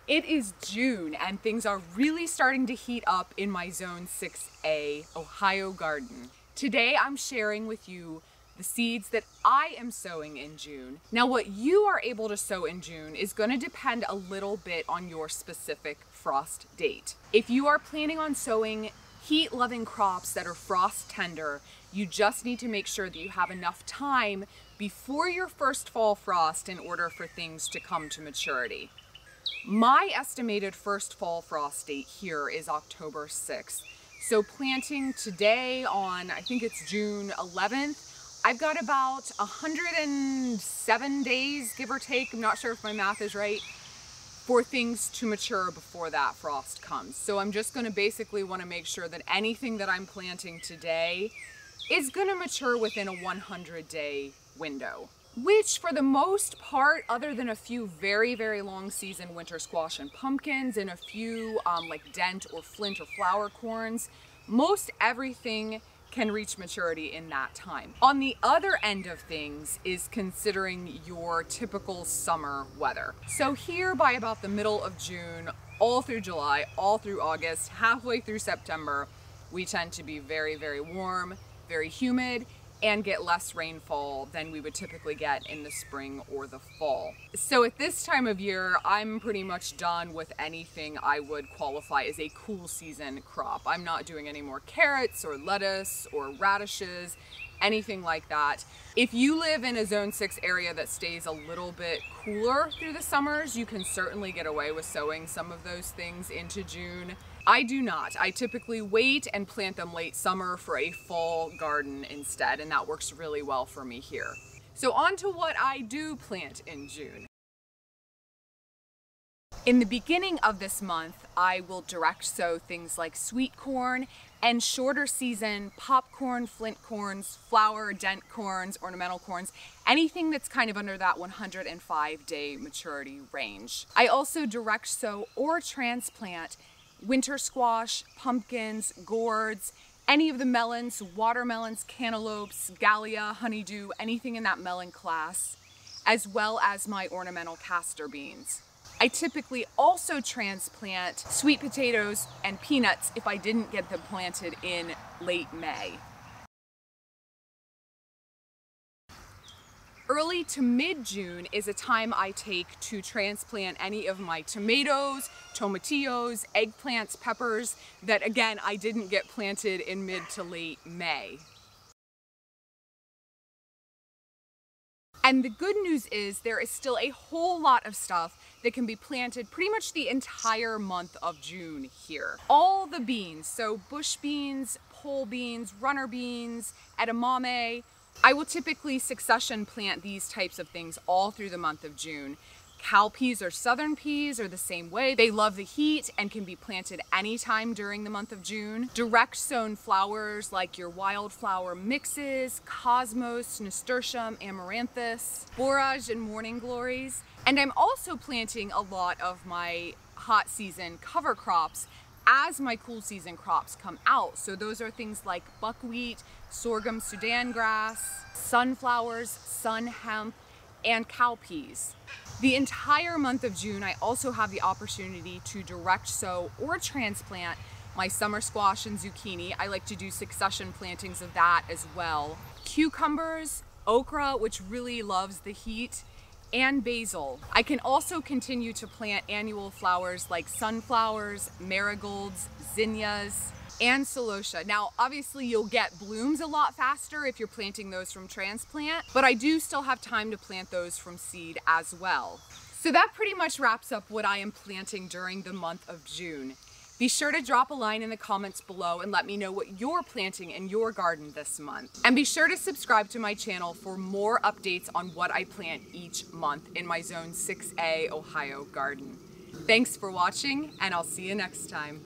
It is June and things are really starting to heat up in my Zone 6A Ohio garden. Today I'm sharing with you the seeds that I am sowing in June. Now what you are able to sow in June is going to depend a little bit on your specific frost date. If you are planning on sowing heat-loving crops that are frost tender, you just need to make sure that you have enough time before your first fall frost in order for things to come to maturity. My estimated first fall frost date here is October 6th. So planting today on, I think it's June 11th, I've got about 107 days, give or take, I'm not sure if my math is right, for things to mature before that frost comes. So I'm just gonna basically wanna make sure that anything that I'm planting today is gonna mature within a 100-day window. Which for the most part, other than a few very, very long season winter squash and pumpkins and a few like dent or flint or flower corns, most everything can reach maturity in that time. On the other end of things is considering your typical summer weather. So here by about the middle of June, all through July, all through August, halfway through September, we tend to be very, very warm, very humid, and get less rainfall than we would typically get in the spring or the fall. So at this time of year, I'm pretty much done with anything I would qualify as a cool season crop. I'm not doing any more carrots or lettuce or radishes, anything like that. If you live in a Zone 6 area that stays a little bit cooler through the summers, you can certainly get away with sowing some of those things into June. I do not. I typically wait and plant them late summer for a fall garden instead, and that works really well for me here. So on to what I do plant in June. In the beginning of this month, I will direct sow things like sweet corn and shorter season popcorn, flint corns, flower, dent corns, ornamental corns, anything that's kind of under that 105-day maturity range. I also direct sow or transplant winter squash, pumpkins, gourds, any of the melons, watermelons, cantaloupes, gallia, honeydew, anything in that melon class, as well as my ornamental castor beans. I typically also transplant sweet potatoes and peanuts if I didn't get them planted in late May. Early to mid-June is a time I take to transplant any of my tomatoes, tomatillos, eggplants, peppers that again I didn't get planted in mid to late May. And the good news is there is still a whole lot of stuff that can be planted pretty much the entire month of June here. All the beans, so bush beans, pole beans, runner beans, edamame. I will typically succession plant these types of things all through the month of June. Cowpeas or southern peas are the same way. They love the heat and can be planted anytime during the month of June. Direct sown flowers like your wildflower mixes, cosmos, nasturtium, amaranthus, borage and morning glories. And I'm also planting a lot of my hot season cover crops as my cool season crops come out. So those are things like buckwheat, sorghum, sudangrass, sunflowers, Sunn hemp, and cowpeas. The entire month of June, I also have the opportunity to direct sow or transplant my summer squash and zucchini. I like to do succession plantings of that as well. Cucumbers, okra, which really loves the heat, and basil. I can also continue to plant annual flowers like sunflowers, marigolds, zinnias, and celosia. Now, obviously you'll get blooms a lot faster if you're planting those from transplant, but I do still have time to plant those from seed as well. So that pretty much wraps up what I am planting during the month of June. Be sure to drop a line in the comments below and let me know what you're planting in your garden this month. And be sure to subscribe to my channel for more updates on what I plant each month in my Zone 6A Ohio garden. Thanks for watching, and I'll see you next time.